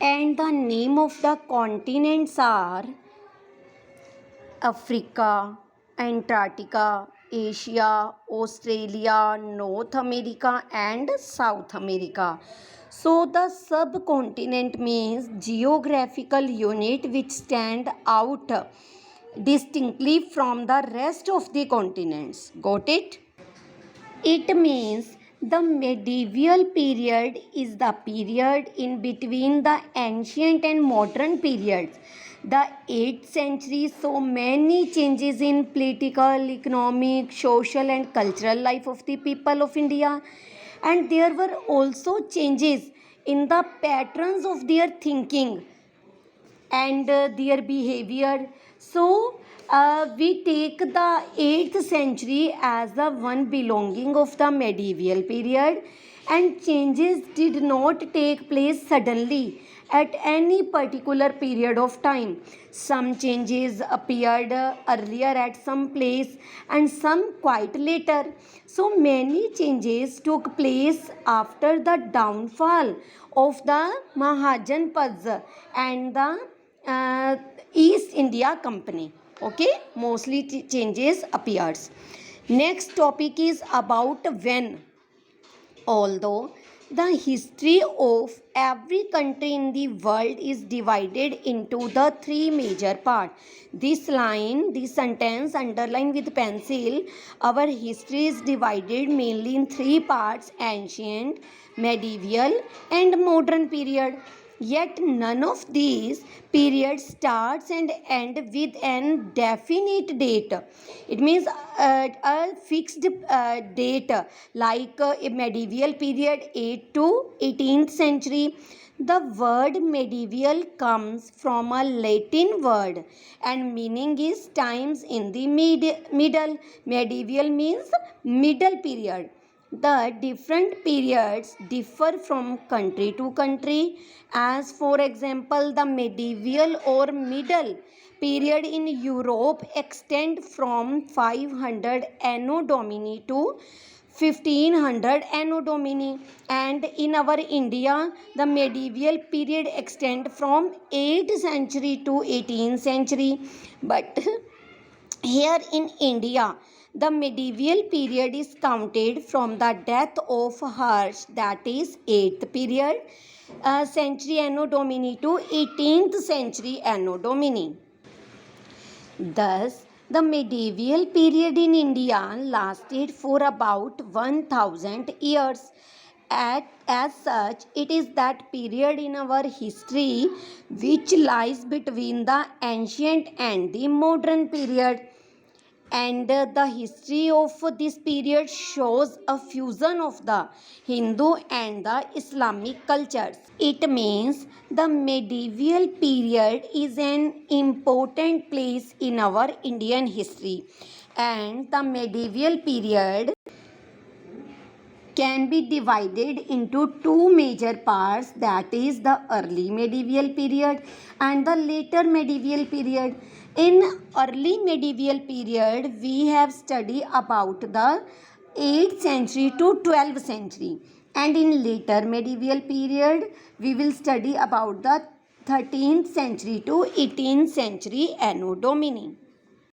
and the name of the continents are Africa, Antarctica, Asia, Australia, North America, and South America. So, the subcontinent means geographical unit which stand out distinctly from the rest of the continents. Got it? It means the medieval period is the period in between the ancient and modern periods. The 8th century saw many changes in political, economic, social, and cultural life of the people of India, and there were also changes in the patterns of their thinking and their behavior. So, we take the 8th century as the one belonging of the medieval period, and changes did not take place suddenly at any particular period of time. Some changes appeared earlier at some place and some quite later. So many changes took place after the downfall of the Mahajanpads and the uh, East India Company. Okay, mostly changes appears. Next topic is about when. Although the history of every country in the world is divided into the three major parts. This sentence underlined with pencil. Our history is divided mainly in three parts: ancient, medieval, and modern period. Yet none of these periods starts and end with an definite date. It means a fixed date like a medieval period 8 to 18th century. The word medieval comes from a Latin word and meaning is times in the middle. Medieval means middle period. The different periods differ from country to country, as for example, the medieval or middle period in Europe extend from 500 Anno Domini to 1500 Anno Domini, and in our India the medieval period extend from 8th century to 18th century. But here in India, the medieval period is counted from the death of Harsh, that is 8th period century Anno Domini to 18th century Anno Domini. Thus, the medieval period in India lasted for about 1000 years. As such, it is that period in our history which lies between the ancient and the modern period, and the history of this period shows a fusion of the Hindu and the Islamic cultures. It means the medieval period is an important place in our Indian history, and the medieval period can be divided into two major parts, that is the early medieval period and the later medieval period. In early medieval period we have studied about the 8th century to 12th century, and in later medieval period we will study about the 13th century to 18th century Anno Domini.